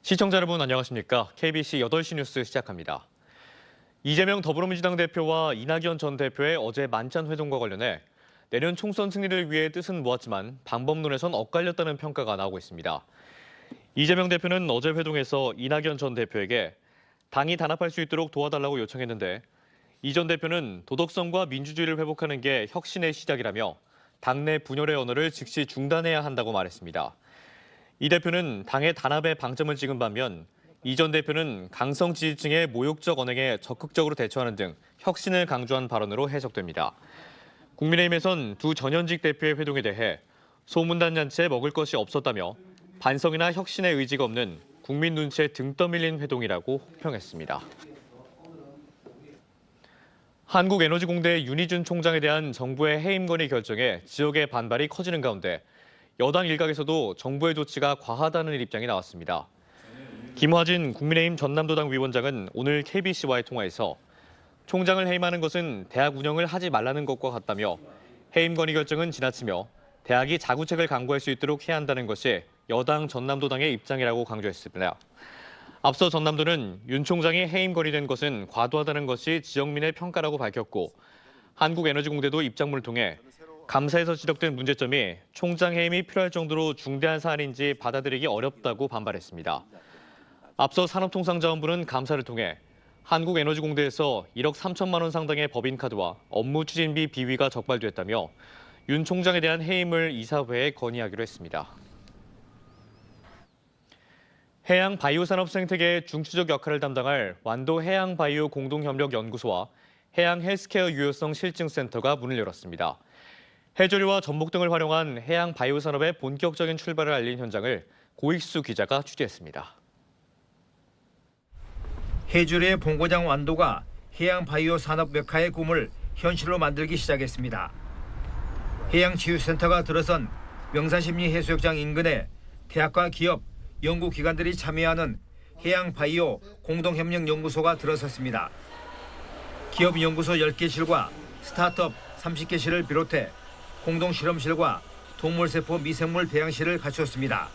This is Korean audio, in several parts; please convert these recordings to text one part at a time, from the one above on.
시청자 여러분 안녕하십니까? KBC 8시 뉴스 시작합니다. 이재명 더불어민주당 대표와 이낙연 전 대표의 어제 만찬 회동과 관련해 내년 총선 승리를 위해 뜻은 모았지만 방법론에선 엇갈렸다는 평가가 나오고 있습니다. 이재명 대표는 어제 회동에서 이낙연 전 대표에게 당이 단합할 수 있도록 도와달라고 요청했는데 이 전 대표는 도덕성과 민주주의를 회복하는 게 혁신의 시작이라며 당내 분열의 언어를 즉시 중단해야 한다고 말했습니다. 이 대표는 당의 단합에 방점을 찍은 반면 이 전 대표는 강성 지지층의 모욕적 언행에 적극적으로 대처하는 등 혁신을 강조한 발언으로 해석됩니다. 국민의힘에선 두 전현직 대표의 회동에 대해 소문난 잔치에 먹을 것이 없었다며 반성이나 혁신의 의지가 없는 국민 눈치에 등 떠밀린 회동이라고 혹평했습니다. 한국에너지공대 윤희준 총장에 대한 정부의 해임 건의 결정에 지역의 반발이 커지는 가운데 여당 일각에서도 정부의 조치가 과하다는 입장이 나왔습니다. 김화진 국민의힘 전남도당 위원장은 오늘 KBC와의 통화에서 총장을 해임하는 것은 대학 운영을 하지 말라는 것과 같다며 해임 건의 결정은 지나치며 대학이 자구책을 강구할 수 있도록 해야 한다는 것이 여당 전남도당의 입장이라고 강조했습니다. 앞서 전남도는 윤 총장이 해임 건의된 것은 과도하다는 것이 지역민의 평가라고 밝혔고 한국에너지공대도 입장문을 통해 감사에서 지적된 문제점이 총장 해임이 필요할 정도로 중대한 사안인지 받아들이기 어렵다고 반발했습니다. 앞서 산업통상자원부는 감사를 통해 한국에너지공대에서 1억 3천만 원 상당의 법인카드와 업무 추진비 비위가 적발됐다며 윤 총장에 대한 해임을 이사회에 건의하기로 했습니다. 해양바이오산업 생태계의 중추적 역할을 담당할 완도 해양바이오 공동협력연구소와 해양헬스케어 유효성 실증센터가 문을 열었습니다. 해조류와 전복 등을 활용한 해양 바이오 산업의 본격적인 출발을 알린 현장을 고익수 기자가 취재했습니다. 해조류의 본고장 완도가 해양 바이오 산업 메카의 꿈을 현실로 만들기 시작했습니다. 해양치유센터가 들어선 명사심리 해수욕장 인근에 대학과 기업, 연구기관들이 참여하는 해양 바이오 공동협력연구소가 들어섰습니다. 기업 연구소 10개실과 스타트업 30개실을 비롯해 공동실험실과 동물세포 미생물 배양실을 갖췄습니다.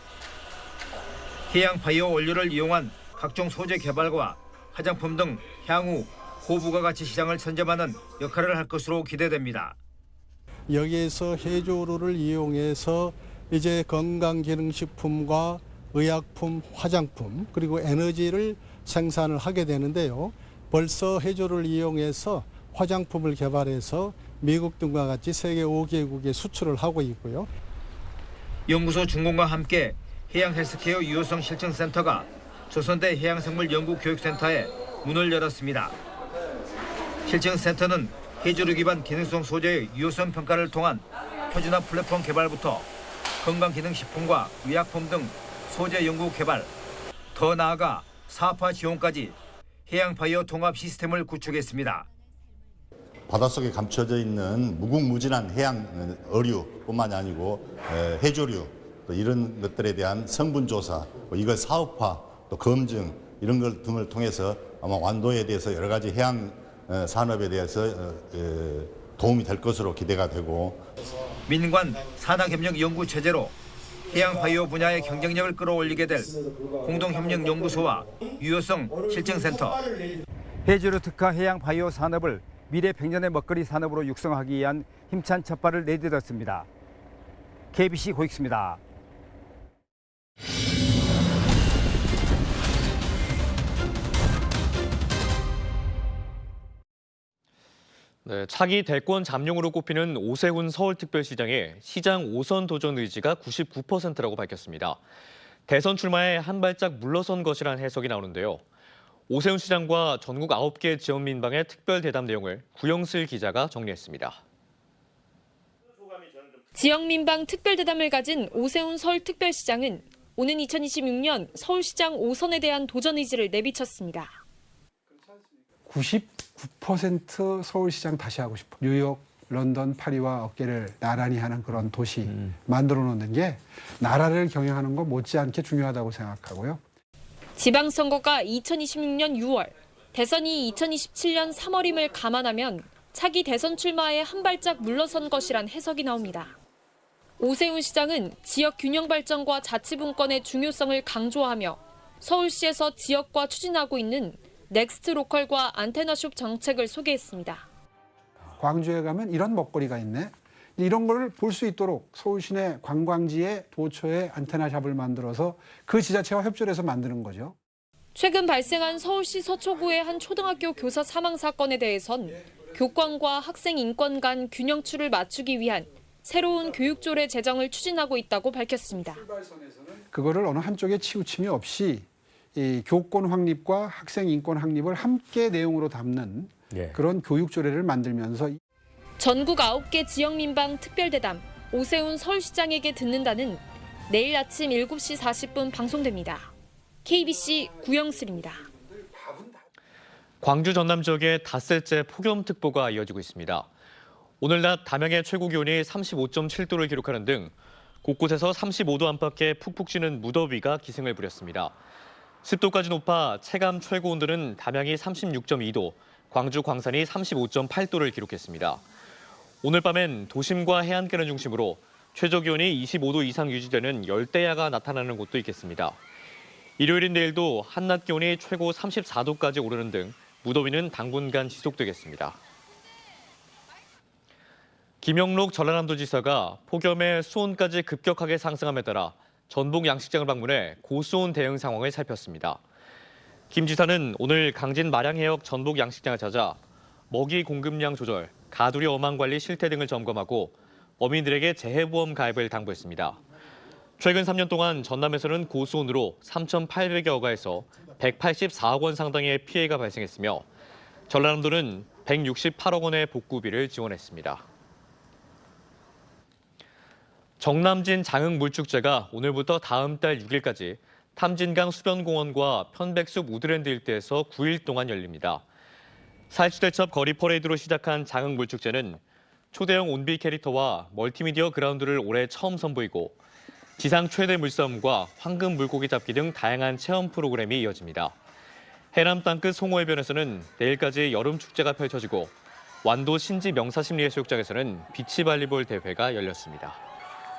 해양 바이오 원료를 이용한 각종 소재 개발과 화장품 등 향후 고부가가치 시장을 선점하는 역할을 할 것으로 기대됩니다. 여기에서 해조류를 이용해서 이제 건강기능식품과 의약품, 화장품 그리고 에너지를 생산을 하게 되는데요. 벌써 해조류를 이용해서 화장품을 개발해서 미국 등과 같이 세계 5개국에 수출을 하고 있고요. 연구소 준공과 함께 해양헬스케어 유효성 실증센터가 조선대 해양생물연구교육센터에 문을 열었습니다. 실증센터는 해조류 기반 기능성 소재의 유효성 평가를 통한 표준화 플랫폼 개발부터 건강기능식품과 의약품 등 소재 연구 개발, 더 나아가 사업화 지원까지 해양 바이오 통합 시스템을 구축했습니다. 바닷속에 감춰져 있는 무궁무진한 해양 어류뿐만이 아니고 해조류 또 이런 것들에 대한 성분 조사, 이걸 사업화 또 검증 이런 것 등을 통해서 아마 완도에 대해서 여러 가지 해양 산업에 대해서 도움이 될 것으로 기대가 되고 민관 산학협력 연구 체제로 해양 바이오 분야의 경쟁력을 끌어올리게 될 공동협력연구소와 유효성 실증센터. 해조류 특화 해양 바이오 산업을 미래 100년의 먹거리 산업으로 육성하기 위한 힘찬 첫발을 내딛었습니다. KBC 고익수입니다. 네, 차기 대권 잠룡으로 꼽히는 오세훈 서울특별시장의 시장 5선 도전 의지가 99%라고 밝혔습니다. 대선 출마에 한 발짝 물러선 것이라는 해석이 나오는데요. 오세훈 시장과 전국 9개 지원 민방의 특별 대담 내용을 구영슬 기자가 정리했습니다. 지역 민방 특별 대담을 가진 오세훈 서울특별시장은 오는 2026년 서울시장 5선에 대한 도전 의지를 내비쳤습니다. 99% 서울시장 다시 하고 싶어. 뉴욕, 런던, 파리와 어깨를 나란히 하는 그런 도시 만들어 놓는 게 나라를 경영하는 것 못지않게 중요하다고 생각하고요. 지방선거가 2026년 6월, 대선이 2027년 3월임을 감안하면 차기 대선 출마에 한 발짝 물러선 것이란 해석이 나옵니다. 오세훈 시장은 지역 균형 발전과 자치분권의 중요성을 강조하며 서울시에서 지역과 추진하고 있는 넥스트 로컬과 안테나숍 정책을 소개했습니다. 광주에 가면 이런 먹거리가 있네. 이런 걸 볼 수 있도록 서울시 내 관광지에 도처에 안테나샵을 만들어서 그 지자체와 협조를 해서 만드는 거죠. 최근 발생한 서울시 서초구의 한 초등학교 교사 사망 사건에 대해선 교권과 학생 인권 간 균형추를 맞추기 위한 새로운 교육조례 제정을 추진하고 있다고 밝혔습니다. 그거를 어느 한쪽에 치우침이 없이 이 교권 확립과 학생 인권 확립을 함께 내용으로 담는 그런 교육조례를 만들면서 전국 9개 지역민방 특별대담 오세훈 서울시장에게 듣는다는 내일 아침 7시 40분 방송됩니다. KBC 구영슬입니다. 광주 전남 지역에 닷새째 폭염특보가 이어지고 있습니다. 오늘 낮 담양의 최고 기온이 35.7도를 기록하는 등 곳곳에서 35도 안팎의 푹푹 찌는 무더위가 기승을 부렸습니다. 습도까지 높아 체감 최고 온도는 담양이 36.2도, 광주 광산이 35.8도를 기록했습니다. 오늘 밤엔 도심과 해안가를 중심으로 최저 기온이 25도 이상 유지되는 열대야가 나타나는 곳도 있겠습니다. 일요일인 내일도 한낮 기온이 최고 34도까지 오르는 등 무더위는 당분간 지속되겠습니다. 김영록 전라남도지사가 폭염에 수온까지 급격하게 상승함에 따라 전북 양식장을 방문해 고수온 대응 상황을 살폈습니다. 김 지사는 오늘 강진 마량해역 전북 양식장을 찾아 먹이 공급량 조절, 가두리 어망 관리 실태 등을 점검하고 어민들에게 재해보험 가입을 당부했습니다. 최근 3년 동안 전남에서는 고수온으로 3,800여 어가에서 184억 원 상당의 피해가 발생했으며 전라남도는 168억 원의 복구비를 지원했습니다. 정남진 장흥물축제가 오늘부터 다음 달 6일까지 탐진강 수변공원과 편백숲 우드랜드 일대에서 9일 동안 열립니다. 살치대첩 거리 퍼레이드로 시작한 장흥물축제는 초대형 온비 캐릭터와 멀티미디어 그라운드를 올해 처음 선보이고 지상 최대 물싸움과 황금 물고기 잡기 등 다양한 체험 프로그램이 이어집니다. 해남 땅끝 송호해변에서는 내일까지 여름 축제가 펼쳐지고 완도 신지 명사심리해수욕장에서는 비치 발리볼 대회가 열렸습니다.